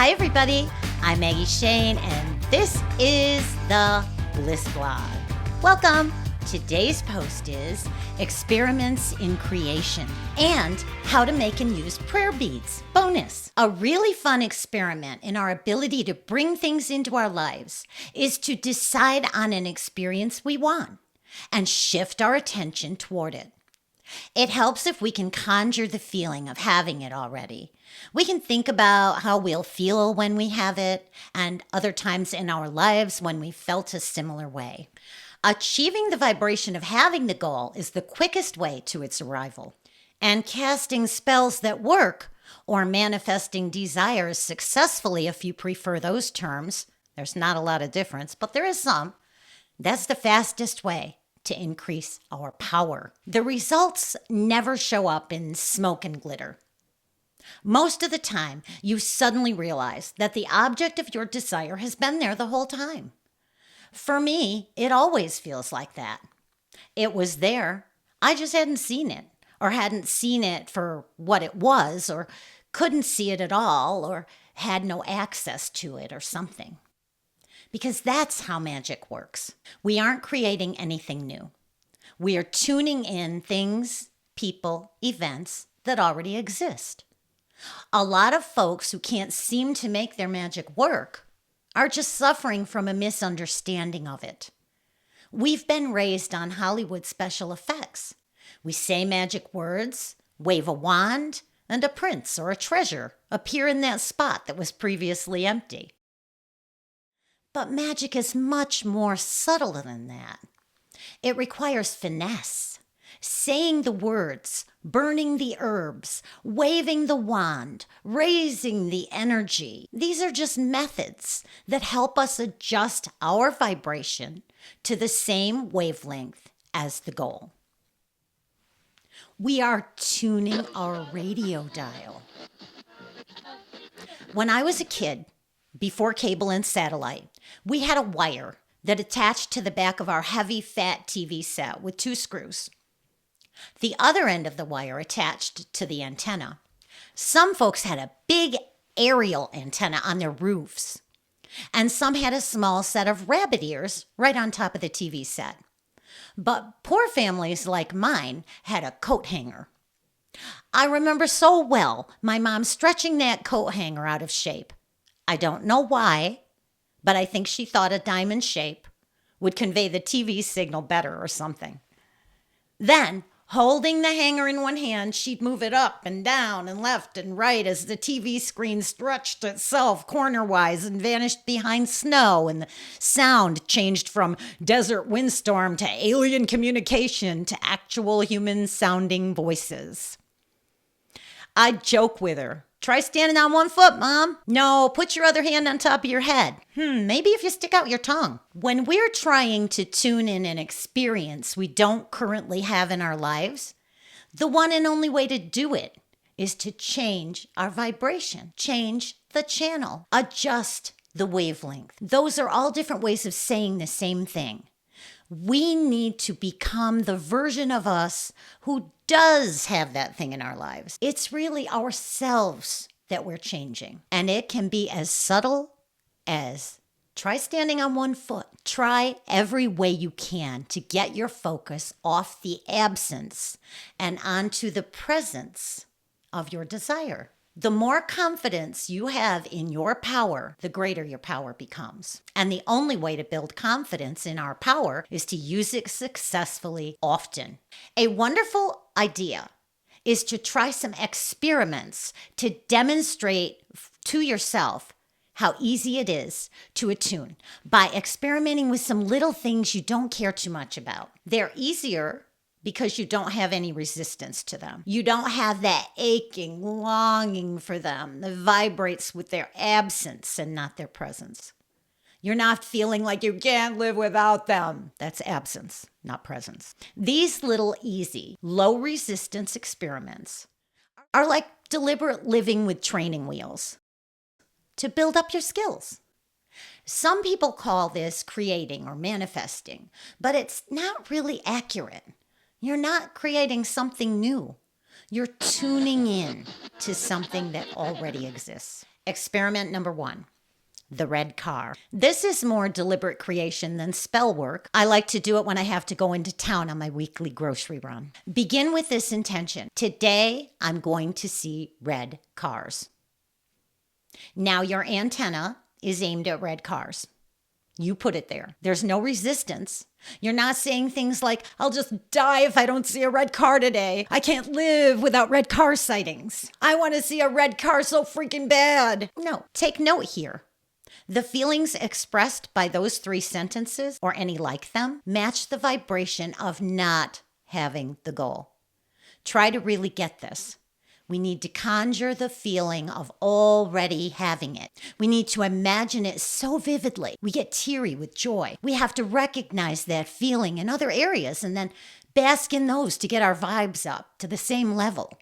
Hi, everybody. I'm Maggie Shane, and this is the Bliss Blog. Welcome. Today's post is Experiments in Creation and How to Make and Use Prayer Beads. Bonus. A really fun experiment in our ability to bring things into our lives is to decide on an experience we want and shift our attention toward it. It helps if we can conjure the feeling of having it already. We can think about how we'll feel when we have it and other times in our lives when we felt a similar way. Achieving the vibration of having the goal is the quickest way to its arrival. And casting spells that work, or manifesting desires successfully, if you prefer those terms, there's not a lot of difference, but there is some. That's the fastest way to increase our power. The results never show up in smoke and glitter. Most of the time, you suddenly realize that the object of your desire has been there the whole time. For me, it always feels like that. It was there. I just hadn't seen it, or hadn't seen it for what it was, or couldn't see it at all, or had no access to it or something. Because that's how magic works. We aren't creating anything new. We are tuning in things, people, events that already exist. A lot of folks who can't seem to make their magic work are just suffering from a misunderstanding of it. We've been raised on Hollywood special effects. We say magic words, wave a wand, and a prince or a treasure appear in that spot that was previously empty. But magic is much more subtle than that. It requires finesse, saying the words, burning the herbs, waving the wand, raising the energy. These are just methods that help us adjust our vibration to the same wavelength as the goal. We are tuning our radio dial. When I was a kid, before cable and satellite, we had a wire that attached to the back of our heavy, fat TV set with 2 screws. The other end of the wire attached to the antenna. Some folks had a big aerial antenna on their roofs, and some had a small set of rabbit ears right on top of the TV set. But poor families like mine had a coat hanger. I remember so well my mom stretching that coat hanger out of shape. I don't know why, but I think she thought a diamond shape would convey the TV signal better or something. Then, holding the hanger in one hand, she'd move it up and down and left and right as the TV screen stretched itself corner-wise and vanished behind snow, and the sound changed from desert windstorm to alien communication to actual human-sounding voices. I'd joke with her. Try standing on one foot, Mom. No, put your other hand on top of your head. Maybe if you stick out your tongue. When we're trying to tune in an experience we don't currently have in our lives, the one and only way to do it is to change our vibration, change the channel, adjust the wavelength. Those are all different ways of saying the same thing. We need to become the version of us who does have that thing in our lives. It's really ourselves that we're changing. And it can be as subtle as try standing on one foot. Try every way you can to get your focus off the absence and onto the presence of your desire. The more confidence you have in your power, the greater your power becomes. And the only way to build confidence in our power is to use it successfully often. A wonderful idea is to try some experiments to demonstrate to yourself how easy it is to attune by experimenting with some little things you don't care too much about. They're easier because you don't have any resistance to them. You don't have that aching longing for them that vibrates with their absence and not their presence. You're not feeling like you can't live without them. That's absence, not presence. These little easy, low resistance experiments are like deliberate living with training wheels to build up your skills. Some people call this creating or manifesting, but it's not really accurate. You're not creating something new. You're tuning in to something that already exists. Experiment number 1. The red car. This is more deliberate creation than spell work. I like to do it when I have to go into town on my weekly grocery run. Begin with this intention. Today, I'm going to see red cars. Now your antenna is aimed at red cars. You put it there. There's no resistance. You're not saying things like, I'll just die if I don't see a red car today. I can't live without red car sightings. I want to see a red car so freaking bad. No, take note here. The feelings expressed by those 3 sentences, or any like them, match the vibration of not having the goal. Try to really get this. We need to conjure the feeling of already having it. We need to imagine it so vividly. We get teary with joy. We have to recognize that feeling in other areas and then bask in those to get our vibes up to the same level.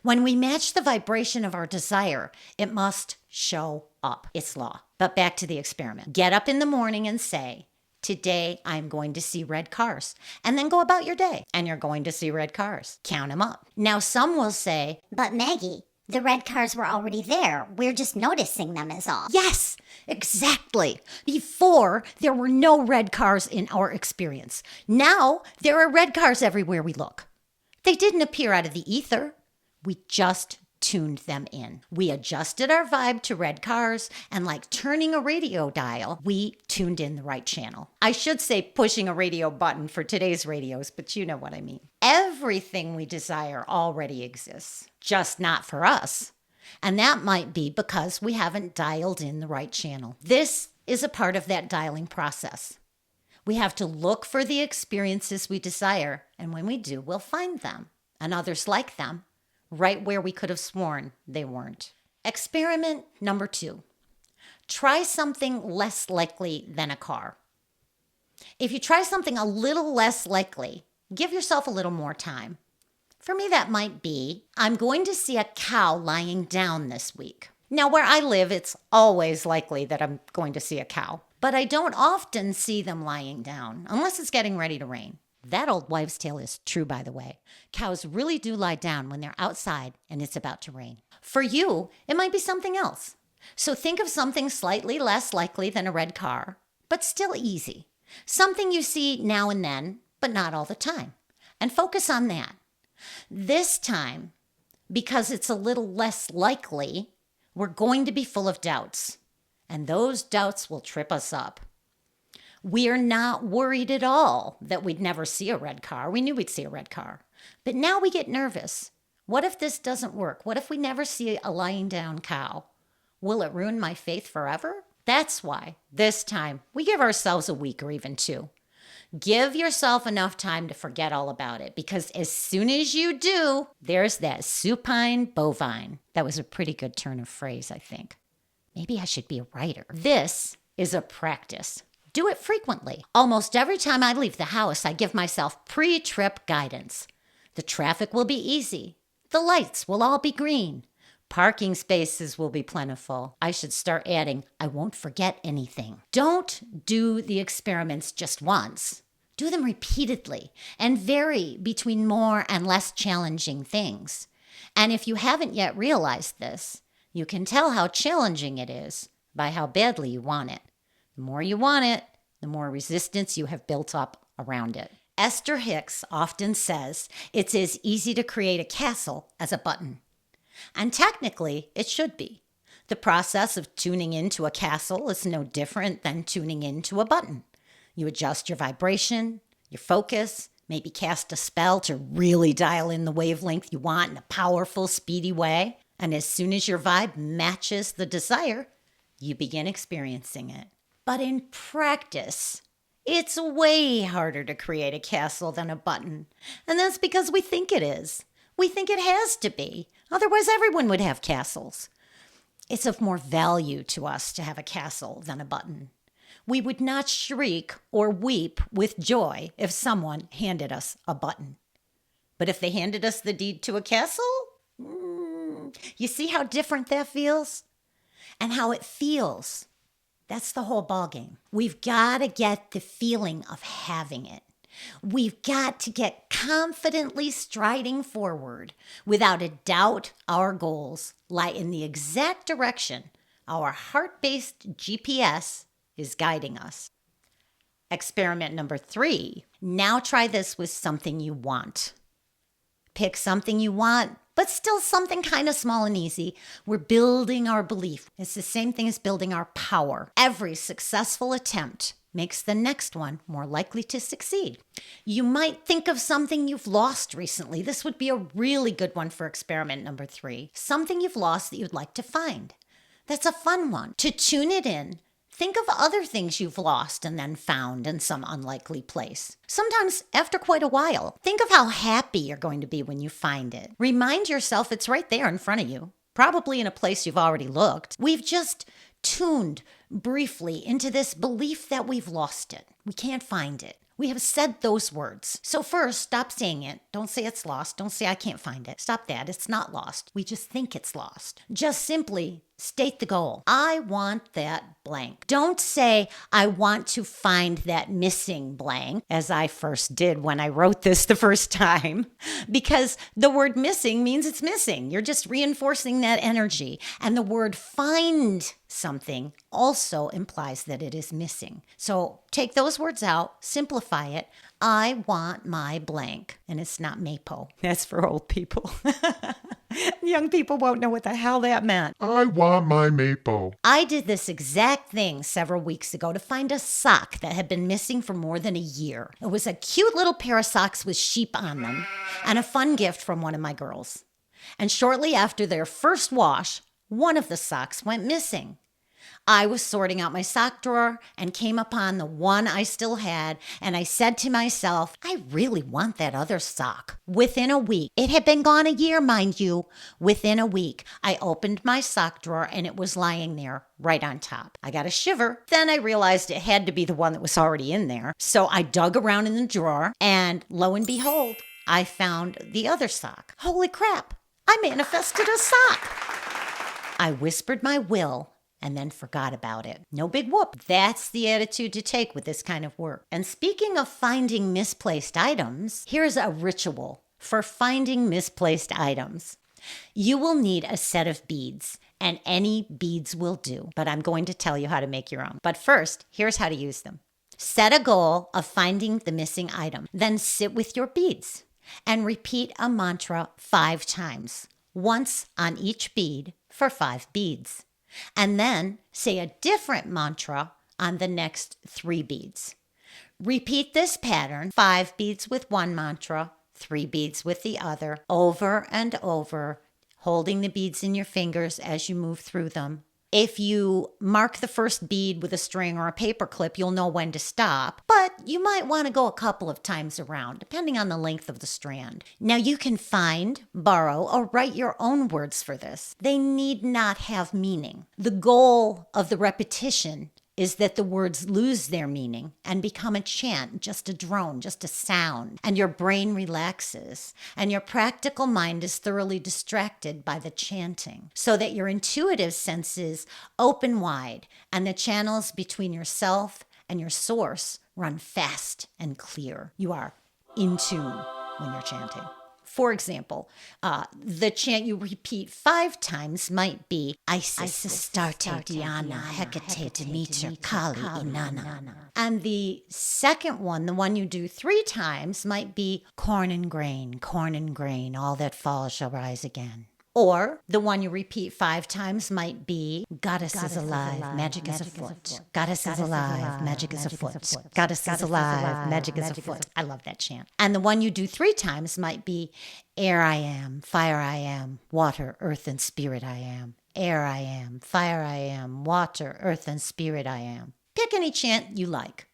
When we match the vibration of our desire, it must show up. It's law. But back to the experiment. Get up in the morning and say, today I'm going to see red cars. And then go about your day and you're going to see red cars. Count them up. Now some will say, but Maggie, the red cars were already there. We're just noticing them is all. Yes, exactly. Before, there were no red cars in our experience. Now, there are red cars everywhere we look. They didn't appear out of the ether. We just tuned them in. We adjusted our vibe to red cars, and like turning a radio dial, we tuned in the right channel. I should say pushing a radio button for today's radios, but you know what I mean. Everything we desire already exists, just not for us. And that might be because we haven't dialed in the right channel. This is a part of that dialing process. We have to look for the experiences we desire, and when we do, we'll find them, and others like them, right where we could have sworn they weren't. Experiment number 2. Try something less likely than a car. If you try something a little less likely, give yourself a little more time. For me, that might be, I'm going to see a cow lying down this week. Now, where I live, it's always likely that I'm going to see a cow, but I don't often see them lying down unless it's getting ready to rain. That old wives' tale is true, by the way. Cows really do lie down when they're outside and it's about to rain. For you, it might be something else. So think of something slightly less likely than a red car, but still easy. Something you see now and then, but not all the time. And focus on that. This time, because it's a little less likely, we're going to be full of doubts. And those doubts will trip us up. We're not worried at all that we'd never see a red car. We knew we'd see a red car. But now we get nervous. What if this doesn't work? What if we never see a lying down cow? Will it ruin my faith forever? That's why this time we give ourselves a week or even 2. Give yourself enough time to forget all about it, because as soon as you do, there's that supine bovine. That was a pretty good turn of phrase, I think. Maybe I should be a writer. This is a practice. Do it frequently. Almost every time I leave the house, I give myself pre-trip guidance. The traffic will be easy. The lights will all be green. Parking spaces will be plentiful. I should start adding, I won't forget anything. Don't do the experiments just once. Do them repeatedly and vary between more and less challenging things. And if you haven't yet realized this, you can tell how challenging it is by how badly you want it. The more you want it, the more resistance you have built up around it. Esther Hicks often says it's as easy to create a castle as a button. And technically, it should be. The process of tuning into a castle is no different than tuning into a button. You adjust your vibration, your focus, maybe cast a spell to really dial in the wavelength you want in a powerful, speedy way. And as soon as your vibe matches the desire, you begin experiencing it. But in practice, it's way harder to create a castle than a button. And that's because we think it is. We think it has to be. Otherwise, everyone would have castles. It's of more value to us to have a castle than a button. We would not shriek or weep with joy if someone handed us a button. But if they handed us the deed to a castle, you see how different that feels? And how it feels. That's the whole ballgame. We've got to get the feeling of having it. We've got to get confidently striding forward. Without a doubt, our goals lie in the exact direction our heart-based GPS is guiding us. Experiment number 3. Now try this with something you want. Pick something you want, but still something kind of small and easy. We're building our belief. It's the same thing as building our power. Every successful attempt makes the next one more likely to succeed. You might think of something you've lost recently. This would be a really good one for experiment number 3. Something you've lost that you'd like to find. That's a fun one. To tune it in, think of other things you've lost and then found in some unlikely place. Sometimes after quite a while. Think of how happy you're going to be when you find it. Remind yourself it's right there in front of you, probably in a place you've already looked. We've just tuned briefly into this belief that we've lost it. We can't find it. We have said those words. So first, stop saying it. Don't say it's lost. Don't say I can't find it. Stop that. It's not lost. We just think it's lost. Just simply state the goal. I want that blank. Don't say I want to find that missing blank, as I first did when I wrote this the first time, because the word missing means it's missing. You're just reinforcing that energy. And the word find something also implies that it is missing. So take those words out, simplify it. I want my blank. And it's not Mapo. That's for old people. Young people won't know what the hell that meant. I want my maple. I did this exact thing several weeks ago to find a sock that had been missing for more than a year. It was a cute little pair of socks with sheep on them and a fun gift from one of my girls. And shortly after their first wash, one of the socks went missing. I was sorting out my sock drawer and came upon the one I still had, and I said to myself, I really want that other sock. Within a week, it had been gone a year, mind you. Within a week, I opened my sock drawer and it was lying there right on top. I got a shiver. Then I realized it had to be the one that was already in there. So I dug around in the drawer and lo and behold, I found the other sock. Holy crap, I manifested a sock. I whispered my will and then forgot about it. No big whoop. That's the attitude to take with this kind of work. And speaking of finding misplaced items, here's a ritual for finding misplaced items. You will need a set of beads, and any beads will do, but I'm going to tell you how to make your own. But first, here's how to use them. Set a goal of finding the missing item. Then sit with your beads and repeat a mantra 5 times, once on each bead for 5 beads. And then say a different mantra on the next 3 beads. Repeat this pattern, 5 beads with one mantra, 3 beads with the other, over and over, holding the beads in your fingers as you move through them. If you mark the first bead with a string or a paper clip, you'll know when to stop, but you might want to go a couple of times around, depending on the length of the strand. Now you can find, borrow, or write your own words for this. They need not have meaning. The goal of the repetition is that the words lose their meaning and become a chant, just a drone, just a sound, and your brain relaxes, and your practical mind is thoroughly distracted by the chanting, so that your intuitive senses open wide, and the channels between yourself and your source run fast and clear. You are in tune when you're chanting. For example, the chant you repeat 5 times might be Isis, Astarte, Diana, Hecate, Demeter, Kali, Inanna. And the second one, the one you do 3 times, might be corn and grain, all that falls shall rise again. Or the one you repeat 5 times might be Goddess is alive, magic is afoot. Goddess is alive, magic is afoot. Goddess is alive, magic is afoot. I love that chant. And the one you do 3 times might be air I am, fire I am, water, earth, and spirit I am. Air I am, fire I am, water, earth, and spirit I am. Pick any chant you like.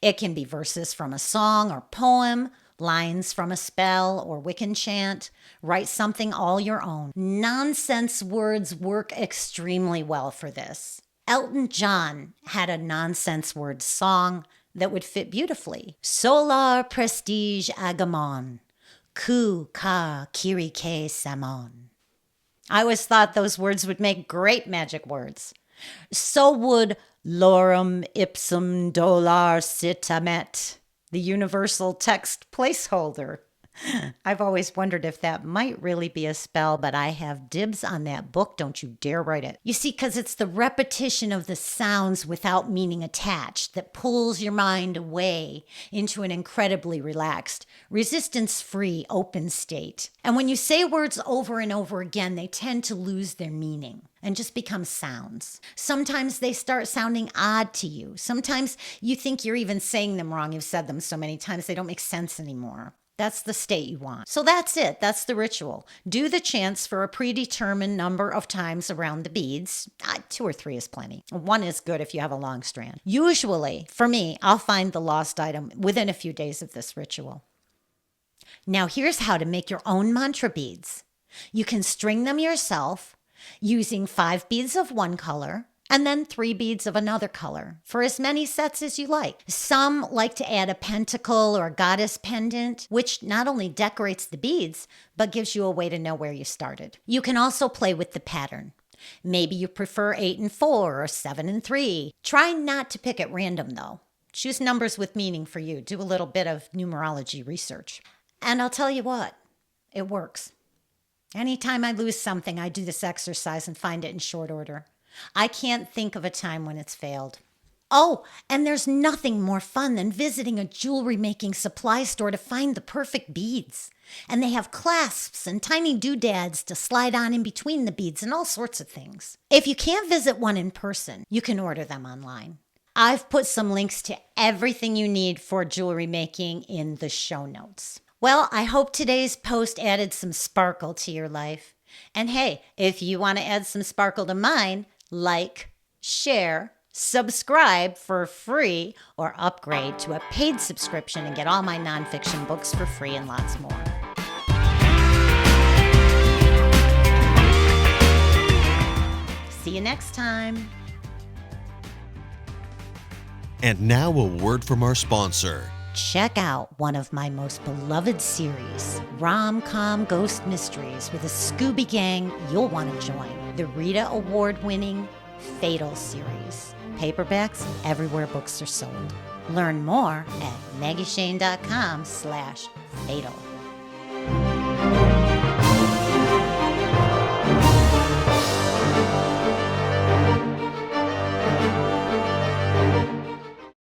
It can be verses from a song or poem, lines from a spell or Wiccan chant. Write something all your own. Nonsense words work extremely well for this. Elton John had a nonsense word song that would fit beautifully. Solar prestige agamon, ku ka kiri ke samon. I always thought those words would make great magic words. So would lorem ipsum dolor citamet. the universal text placeholder. I've always wondered if that might really be a spell, but I have dibs on that book. Don't you dare write it. You see, because it's the repetition of the sounds without meaning attached that pulls your mind away into an incredibly relaxed, resistance-free, open state. And when you say words over and over again, they tend to lose their meaning and just become sounds. Sometimes they start sounding odd to you. Sometimes you think you're even saying them wrong. You've said them so many times they don't make sense anymore. That's the state you want. So that's it. That's the ritual. Do the chants for a predetermined number of times around the beads. 2 or 3 is plenty. 1 is good if you have a long strand. Usually, for me, I'll find the lost item within a few days of this ritual. Now here's how to make your own mantra beads. You can string them yourself using 5 beads of one color, and then 3 beads of another color for as many sets as you like. Some like to add a pentacle or a goddess pendant, which not only decorates the beads, but gives you a way to know where you started. You can also play with the pattern. Maybe you prefer 8 and 4 or 7 and 3. Try not to pick at random though. Choose numbers with meaning for you. Do a little bit of numerology research. And I'll tell you what, it works. Anytime I lose something, I do this exercise and find it in short order. I can't think of a time when it's failed. Oh, and there's nothing more fun than visiting a jewelry making supply store to find the perfect beads. And they have clasps and tiny doodads to slide on in between the beads and all sorts of things. If you can't visit one in person, you can order them online. I've put some links to everything you need for jewelry making in the show notes. Well, I hope today's post added some sparkle to your life. And hey, if you want to add some sparkle to mine, like, share, subscribe for free, or upgrade to a paid subscription and get all my nonfiction books for free and lots more. See you next time. And now a word from our sponsor. Check out one of my most beloved series, Rom-Com Ghost Mysteries with a Scooby Gang you'll want to join. The Rita Award-winning Fatal series. Paperbacks everywhere books are sold. Learn more at megashane.com/fatal.